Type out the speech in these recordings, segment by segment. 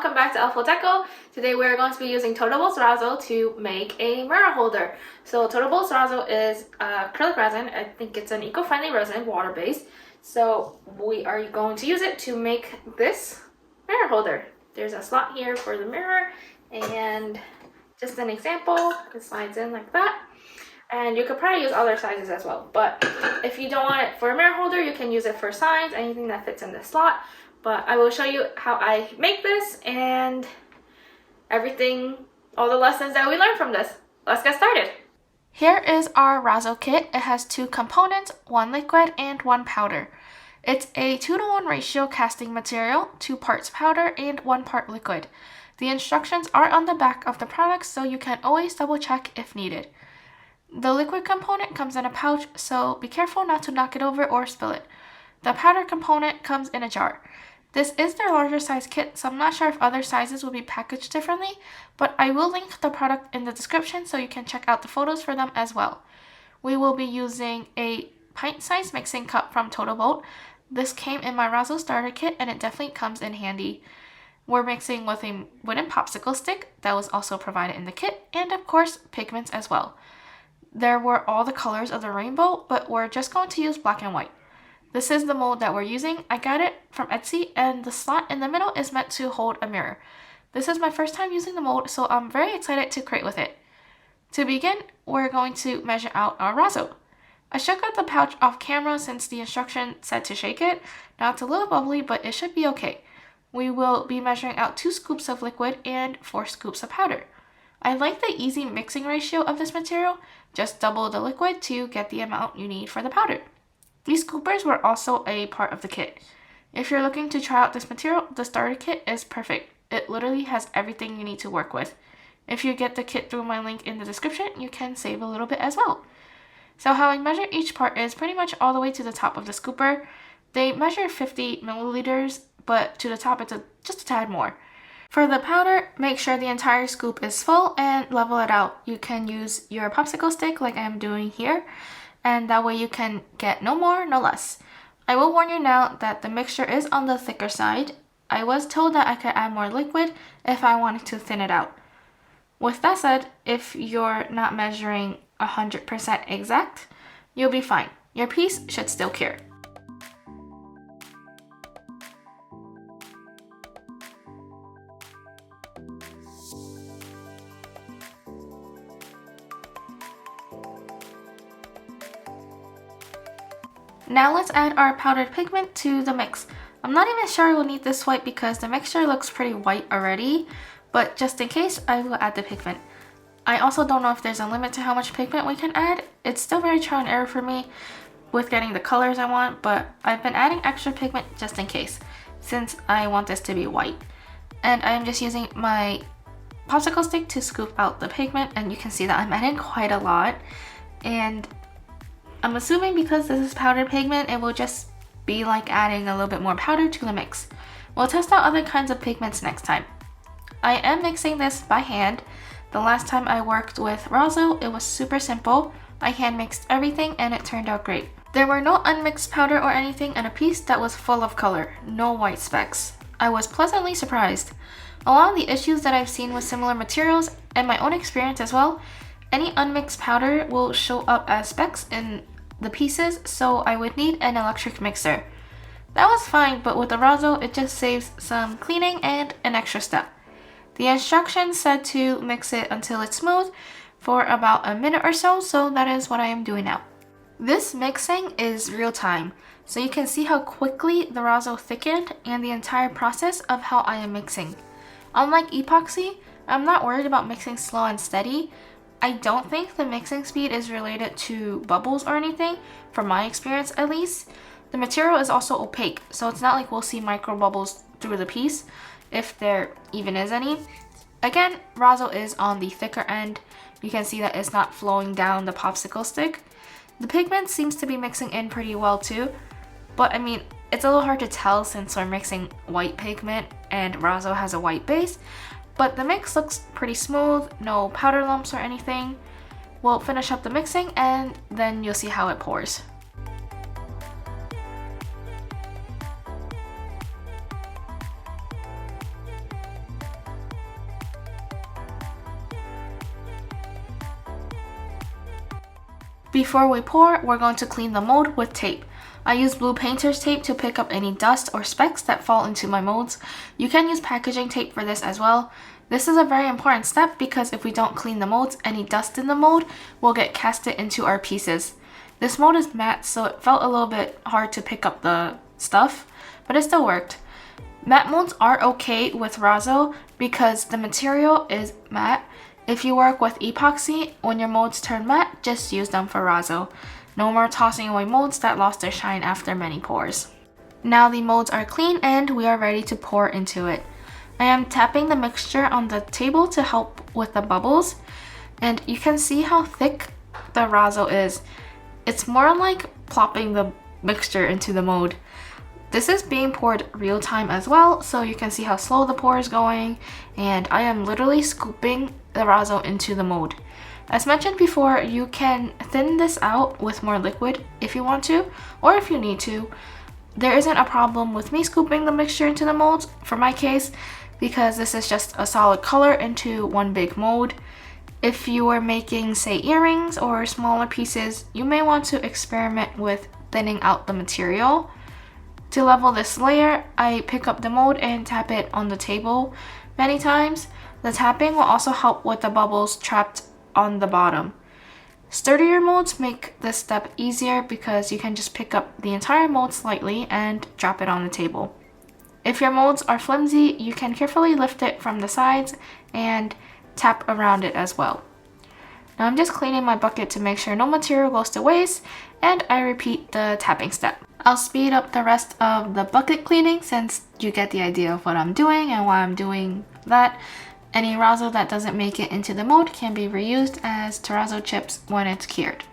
welcome back to Elfo Deco. Today we're going to be using TotalBoat Razzo to make a mirror holder. So TotalBoat Razzo is acrylic resin. I think it's an eco-friendly resin, water-based. So we are going to use it to make this mirror holder. There's a slot here for the mirror, and just an example, it slides in like that. And you could probably use other sizes as well, but if you don't want it for a mirror holder, you can use it for signs, anything that fits in the slot. But I will show you how I make this and everything, all the lessons that we learned from this. Let's get started. Here is our Razzo kit. It has two components, one liquid and one powder. It's a 2-to-1 ratio casting material, 2 parts powder and 1 part liquid. The instructions are on the back of the product, so you can always double check if needed. The liquid component comes in a pouch, so be careful not to knock it over or spill it. The powder component comes in a jar. This is their larger size kit, so I'm not sure if other sizes will be packaged differently, but I will link the product in the description so you can check out the photos for them as well. We will be using a pint-sized mixing cup from TotalBoat. This came in my Razzo starter kit and it definitely comes in handy. We're mixing with a wooden popsicle stick that was also provided in the kit, and of course pigments as well. There were all the colors of the rainbow, but we're just going to use black and white. This is the mold that we're using. I got it from Etsy, and the slot in the middle is meant to hold a mirror. This is my first time using the mold, so I'm very excited to create with it. To begin, we're going to measure out our Razzo. I shook out the pouch off camera since the instruction said to shake it. Now it's a little bubbly, but it should be okay. We will be measuring out 2 scoops of liquid and 4 scoops of powder. I like the easy mixing ratio of this material. Just double the liquid to get the amount you need for the powder. These scoopers were also a part of the kit. If you're looking to try out this material, the starter kit is perfect. It literally has everything you need to work with. If you get the kit through my link in the description, you can save a little bit as well. So how I measure each part is pretty much all the way to the top of the scooper. They measure 50 milliliters, but to the top it's just a tad more. For the powder, make sure the entire scoop is full and level it out. You can use your popsicle stick like I'm doing here, and that way you can get no more, no less. I will warn you now that the mixture is on the thicker side. I was told that I could add more liquid if I wanted to thin it out. With that said, if you're not measuring 100% exact, you'll be fine. Your piece should still cure. Now let's add our powdered pigment to the mix. I'm not even sure I will need this white because the mixture looks pretty white already, but just in case, I will add the pigment. I also don't know if there's a limit to how much pigment we can add. It's still very trial and error for me with getting the colors I want, but I've been adding extra pigment just in case, since I want this to be white. And I'm just using my popsicle stick to scoop out the pigment, and you can see that I'm adding quite a lot. And I'm assuming because this is powdered pigment, it will just be like adding a little bit more powder to the mix. We'll test out other kinds of pigments next time. I am mixing this by hand. The last time I worked with Razzo, it was super simple. I hand mixed everything and it turned out great. There were no unmixed powder or anything, and a piece that was full of color, no white specks. I was pleasantly surprised. A lot of the issues that I've seen with similar materials, and my own experience as well, any unmixed powder will show up as specks in the pieces, so I would need an electric mixer. That was fine, but with the Razzo, it just saves some cleaning and an extra step. The instructions said to mix it until it's smooth for about a minute or so, so that is what I am doing now. This mixing is real time, so you can see how quickly the Razzo thickened and the entire process of how I am mixing. Unlike epoxy, I'm not worried about mixing slow and steady. I don't think the mixing speed is related to bubbles or anything, from my experience at least. The material is also opaque, so it's not like we'll see micro bubbles through the piece, if there even is any. Again, Razzo is on the thicker end. You can see that it's not flowing down the popsicle stick. The pigment seems to be mixing in pretty well too, but I mean, it's a little hard to tell since we're mixing white pigment and Razzo has a white base. But the mix looks pretty smooth, no powder lumps or anything. We'll finish up the mixing and then you'll see how it pours. Before we pour, we're going to clean the mold with tape. I use blue painter's tape to pick up any dust or specks that fall into my molds. You can use packaging tape for this as well. This is a very important step because if we don't clean the molds, any dust in the mold will get casted into our pieces. This mold is matte, so it felt a little bit hard to pick up the stuff, but it still worked. Matte molds are okay with Razzo because the material is matte. If you work with epoxy, when your molds turn matte, just use them for Razzo. No more tossing away molds that lost their shine after many pours. Now the molds are clean and we are ready to pour into it. I am tapping the mixture on the table to help with the bubbles, and you can see how thick the Razzo is. It's more like plopping the mixture into the mold. This is being poured real time as well, so you can see how slow the pour is going, and I am literally scooping the Razzo into the mold. As mentioned before, you can thin this out with more liquid if you want to, or if you need to. There isn't a problem with me scooping the mixture into the molds for my case, because this is just a solid color into one big mold. If you are making, say, earrings or smaller pieces, you may want to experiment with thinning out the material. To level this layer, I pick up the mold and tap it on the table many times. The tapping will also help with the bubbles trapped on the bottom. Sturdier molds make this step easier because you can just pick up the entire mold slightly and drop it on the table. If your molds are flimsy, you can carefully lift it from the sides and tap around it as well. Now I'm just cleaning my bucket to make sure no material goes to waste, and I repeat the tapping step. I'll speed up the rest of the bucket cleaning since you get the idea of what I'm doing and why I'm doing that. Any Razzo that doesn't make it into the mold can be reused as terrazzo chips when it's cured.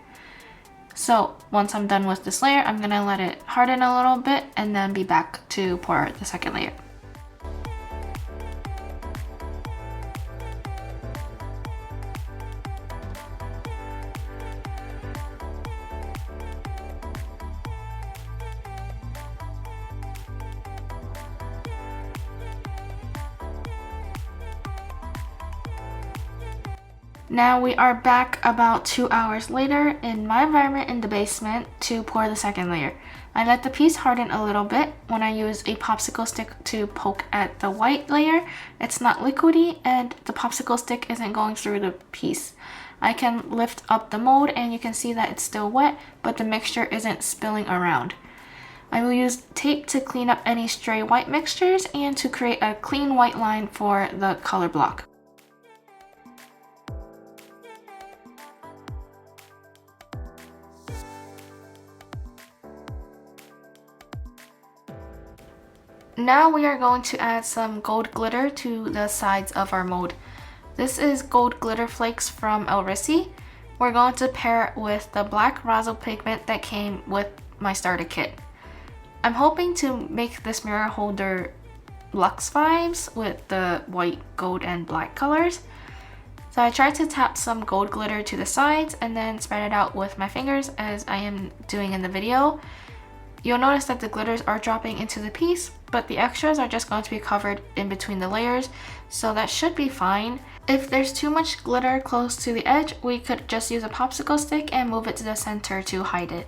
So once I'm done with this layer, I'm gonna let it harden a little bit and then be back to pour the second layer. Now we are back about 2 hours later in my environment in the basement to pour the second layer. I let the piece harden a little bit. When I use a popsicle stick to poke at the white layer, it's not liquidy and the popsicle stick isn't going through the piece. I can lift up the mold and you can see that it's still wet, but the mixture isn't spilling around. I will use tape to clean up any stray white mixtures and to create a clean white line for the color block. Now we are going to add some gold glitter to the sides of our mold. This is gold glitter flakes from Resin. We're going to pair it with the black Razzo pigment that came with my starter kit. I'm hoping to make this mirror holder luxe vibes with the white, gold, and black colors. So I tried to tap some gold glitter to the sides and then spread it out with my fingers as I am doing in the video. You'll notice that the glitters are dropping into the piece, but the extras are just going to be covered in between the layers, so that should be fine. If there's too much glitter close to the edge, we could just use a popsicle stick and move it to the center to hide it.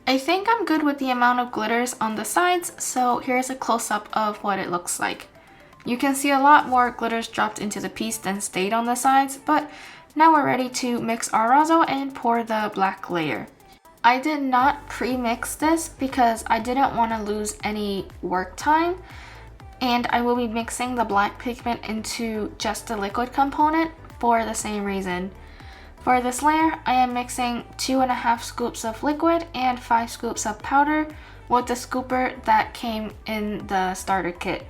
I think I'm good with the amount of glitters on the sides, so here's a close-up of what it looks like. You can see a lot more glitters dropped into the piece than stayed on the sides, but now we're ready to mix our Razzo and pour the black layer. I did not pre-mix this because I didn't want to lose any work time, and I will be mixing the black pigment into just the liquid component for the same reason. For this layer, I am mixing 2.5 scoops of liquid and 5 scoops of powder with the scooper that came in the starter kit.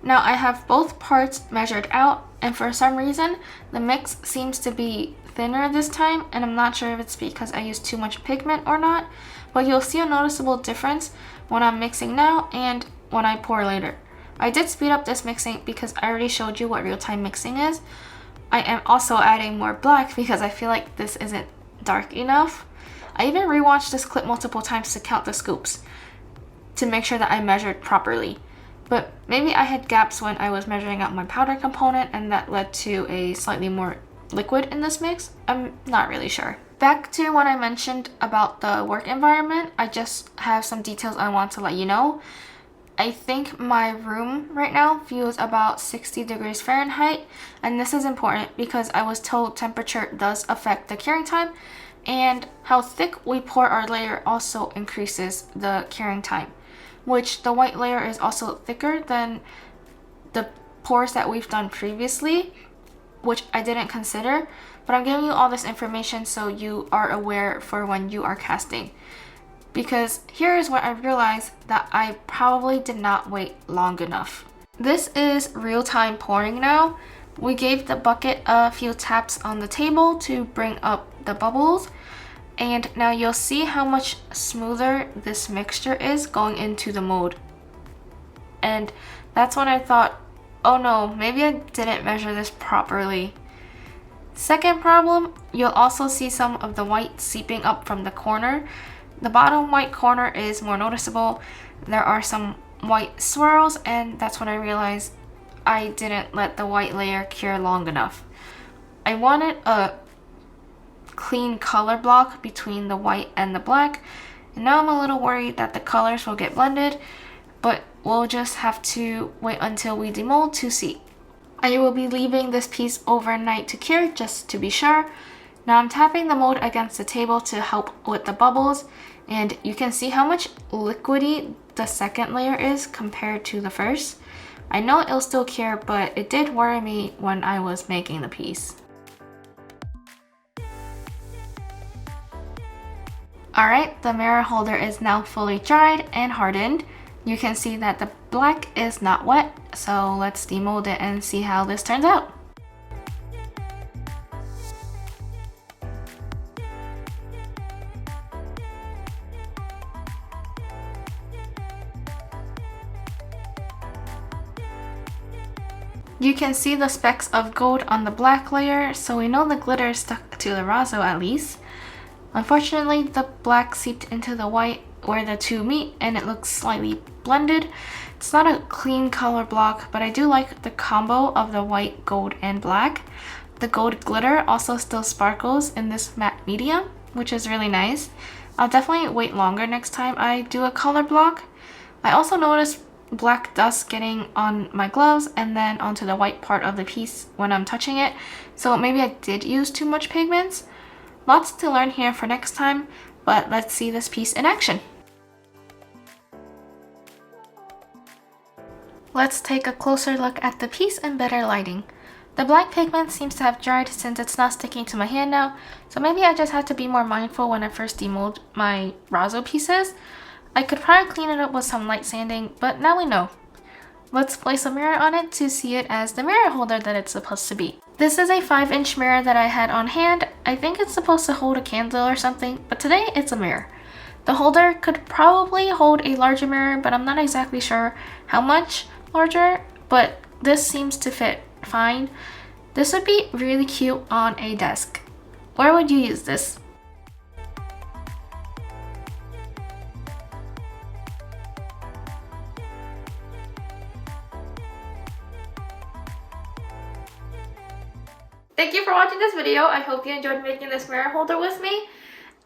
Now I have both parts measured out, and for some reason the mix seems to be thinner this time, and I'm not sure if it's because I used too much pigment or not, but you'll see a noticeable difference when I'm mixing now and when I pour later. I did speed up this mixing because I already showed you what real-time mixing is. I am also adding more black because I feel like this isn't dark enough. I even rewatched this clip multiple times to count the scoops to make sure that I measured properly. But maybe I had gaps when I was measuring out my powder component and that led to a slightly more liquid in this mix. I'm not really sure. Back to what I mentioned about the work environment, I just have some details I want to let you know. I think my room right now feels about 60 degrees Fahrenheit, and this is important because I was told temperature does affect the curing time, and how thick we pour our layer also increases the curing time, which the white layer is also thicker than the pours that we've done previously, which I didn't consider, but I'm giving you all this information so you are aware for when you are casting. Because here is what I realized that I probably did not wait long enough. This is real-time pouring now. We gave the bucket a few taps on the table to bring up the bubbles, and now you'll see how much smoother this mixture is going into the mold. And that's when I thought, oh no, maybe I didn't measure this properly. Second problem, you'll also see some of the white seeping up from the corner. The bottom white corner is more noticeable. There are some white swirls, and that's when I realized I didn't let the white layer cure long enough. I wanted a clean color block between the white and the black, and now I'm a little worried that the colors will get blended, but we'll just have to wait until we demold to see. I will be leaving this piece overnight to cure just to be sure. Now I'm tapping the mold against the table to help with the bubbles, and you can see how much liquidy the second layer is compared to the first. I know it'll still cure, but it did worry me when I was making the piece. Alright, the mirror holder is now fully dried and hardened. You can see that the black is not wet, so let's demold it and see how this turns out. You can see the specks of gold on the black layer, so we know the glitter is stuck to the Razzo at least. Unfortunately, the black seeped into the white where the two meet and it looks slightly blended. It's not a clean color block, but I do like the combo of the white, gold, and black. The gold glitter also still sparkles in this matte medium, which is really nice. I'll definitely wait longer next time I do a color block. I also noticed black dust getting on my gloves and then onto the white part of the piece when I'm touching it, so maybe I did use too much pigments. Lots to learn here for next time, but let's see this piece in action. Let's take a closer look at the piece in better lighting. The black pigment seems to have dried since it's not sticking to my hand now, so maybe I just had to be more mindful when I first demold my Razzo pieces. I could probably clean it up with some light sanding, but now we know. Let's place a mirror on it to see it as the mirror holder that it's supposed to be. This is a 5-inch mirror that I had on hand. I think it's supposed to hold a candle or something, but today it's a mirror. The holder could probably hold a larger mirror, but I'm not exactly sure how much larger, but this seems to fit fine. This would be really cute on a desk. Where would you use this? Thank you for watching this video. I hope you enjoyed making this mirror holder with me.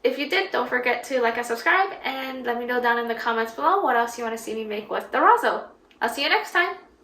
If you did, don't forget to like and subscribe, and let me know down in the comments below what else you want to see me make with the Razzo. I'll see you next time.